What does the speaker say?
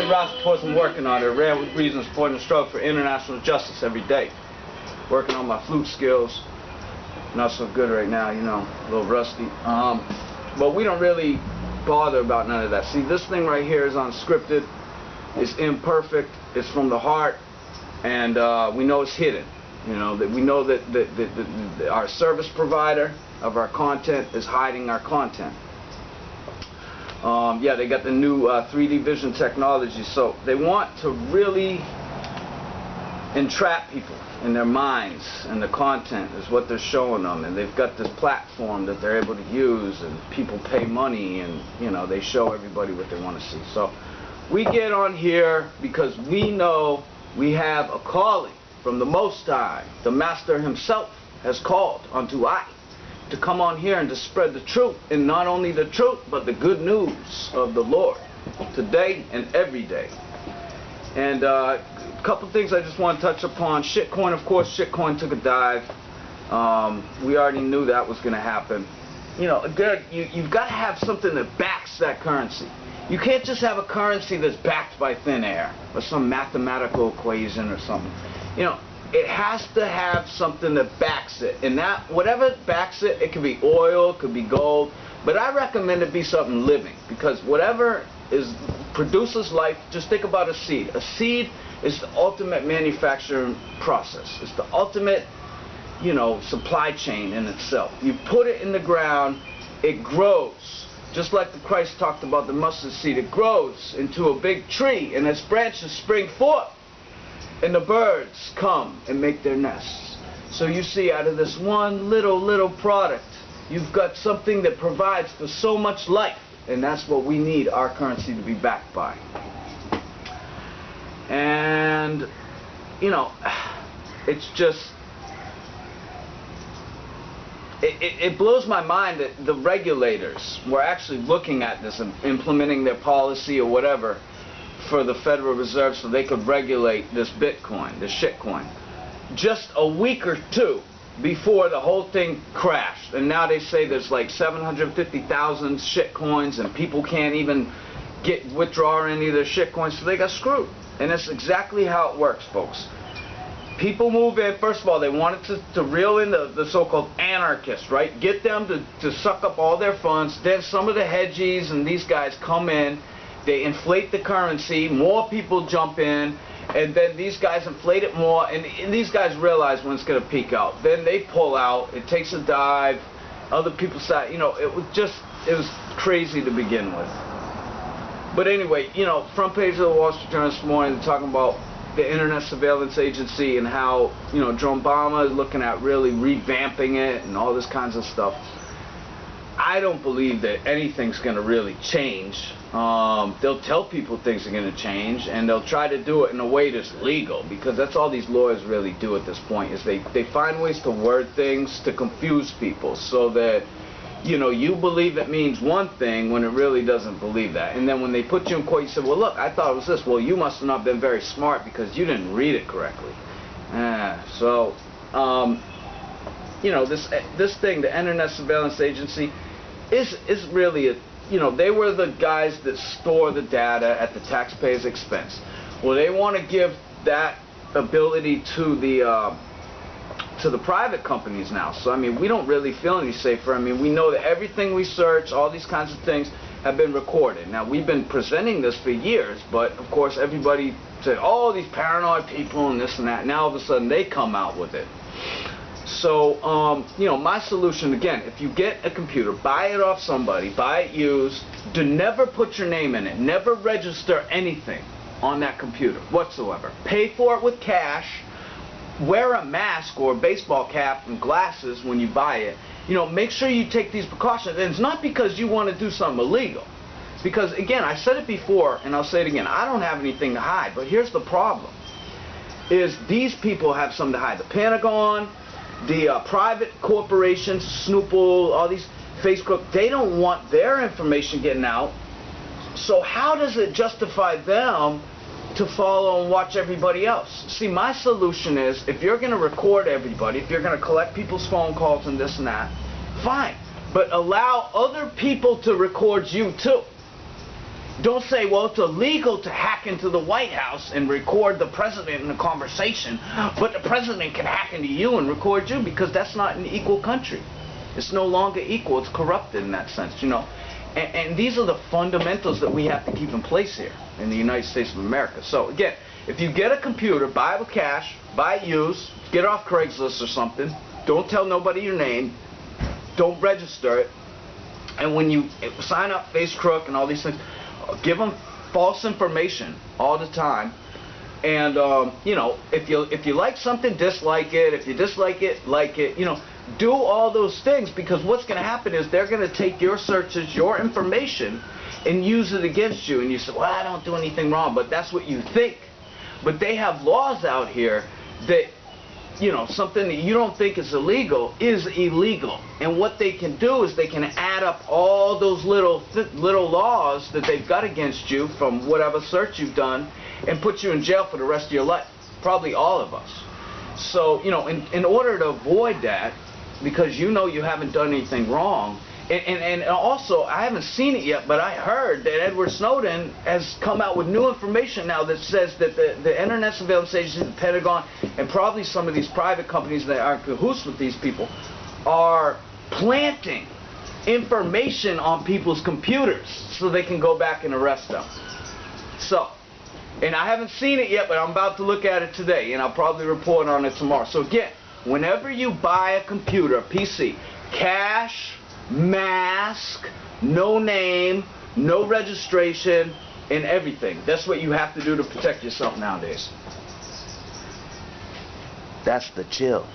at Ras Reports I'm working on. They're rare reasons supporting the struggle for international justice every day. Working on my flute skills. Not so good right now, you know, a little rusty. But we don't really bother about none of that. See, this thing right here is unscripted. It's imperfect. It's from the heart, and we know it's hidden. You know that we know that our service provider of our content is hiding our content. Yeah, they got the new 3D vision technology, so they want to really entrap people in their minds, and the content is what they're showing them, and they've got this platform that they're able to use, and people pay money, and you know, they show everybody what they want to see. So we get on here because we know we have a calling from the Most High. The Master himself has called unto I to come on here and to spread the truth, and not only the truth but the good news of the Lord today and every day. And a couple things I just want to touch upon. Shitcoin, of course, shitcoin took a dive. We already knew that was going to happen. You know, you've got to have something that backs that currency. You can't just have a currency that's backed by thin air or some mathematical equation or something. You know, it has to have something that backs it, and that whatever backs it, it could be oil, it could be gold, but I recommend it be something living, because whatever produces life. Just think about a seed. A seed is the ultimate manufacturing process. It's the ultimate, you know, supply chain in itself. You put it in the ground, it grows. Just like the Christ talked about the mustard seed, it grows into a big tree, and its branches spring forth, and the birds come and make their nests. So you see, out of this one little product, you've got something that provides for so much life, and that's what we need our currency to be backed by. And you know, it's just it blows my mind that the regulators were actually looking at this and implementing their policy or whatever for the Federal Reserve so they could regulate this Bitcoin, this shitcoin, just a week or two before the whole thing crashed. And now they say there's like 750,000 shitcoins, and people can't even withdraw any of their shitcoins, so they got screwed. And that's exactly how it works, folks. People move in. First of all, they wanted to reel in the so-called anarchists, right? Get them to suck up all their funds. Then some of the hedgies and these guys come in. They inflate the currency. More people jump in. And then these guys inflate it more. And these guys realize when it's going to peak out. Then they pull out. It takes a dive. Other people start, you know, it was crazy to begin with. But anyway, you know, front page of the Wall Street Journal this morning, they're talking about the Internet Surveillance Agency and how, you know, Joe Obama is looking at really revamping it and all this kinds of stuff. I don't believe that anything's going to really change. They'll tell people things are going to change, and they'll try to do it in a way that's legal, because that's all these lawyers really do at this point, is they find ways to word things to confuse people so that, you know, you believe it means one thing when it really doesn't believe that. And then when they put you in court, you say, well, look, I thought it was this. Well, you must have not been very smart because you didn't read it correctly. You know, this thing, the Internet Surveillance Agency, is really a, you know, they were the guys that store the data at the taxpayer's expense. Well, they want to give that ability to the private companies now. So I mean, we don't really feel any safer. I mean, we know that everything we search, all these kinds of things, have been recorded. Now, we've been presenting this for years, but of course everybody said, oh, these paranoid people and this and that. Now all of a sudden they come out with it. So you know, my solution, again, if you get a computer, buy it off somebody, buy it used, do never put your name in it, never register anything on that computer whatsoever. Pay for it with cash. Wear a mask or a baseball cap and glasses when you buy it. You know, make sure you take these precautions. And it's not because you want to do something illegal. Because, again, I said it before, and I'll say it again, I don't have anything to hide. But here's the problem, is these people have something to hide. The Pentagon, the private corporations, Snoopple, all these Facebook, they don't want their information getting out. So how does it justify them to follow and watch everybody else? See, my solution is, if you're going to record everybody, if you're going to collect people's phone calls and this and that, fine. But allow other people to record you too. Don't say, well, it's illegal to hack into the White House and record the president in a conversation, but the president can hack into you and record you, because that's not an equal country. It's no longer equal. It's corrupted in that sense, you know. And these are the fundamentals that we have to keep in place here in the United States of America. So again, if you get a computer, buy it with cash, buy it used, get it off Craigslist or something. Don't tell nobody your name. Don't register it. And when you sign up, face crook and all these things, give them false information all the time. And you know, if you like something, dislike it. If you dislike it, like it. You know, do all those things, because what's going to happen is they're going to take your searches, your information, and use it against you. And you say, well, I don't do anything wrong, but that's what you think. But they have laws out here that, you know, something that you don't think is illegal is illegal. And what they can do is they can add up all those little laws that they've got against you from whatever search you've done and put you in jail for the rest of your life. Probably all of us. So, you know, in order to avoid that, because you know you haven't done anything wrong, and also, I haven't seen it yet, but I heard that Edward Snowden has come out with new information now that says that the Internet Surveillance Agency, the Pentagon, and probably some of these private companies that are in cahoots with these people are planting information on people's computers so they can go back and arrest them. So, and I haven't seen it yet, but I'm about to look at it today, and I'll probably report on it tomorrow. So again, whenever you buy a computer, a PC, cash, mask, no name, no registration, and everything. That's what you have to do to protect yourself nowadays. That's the chill.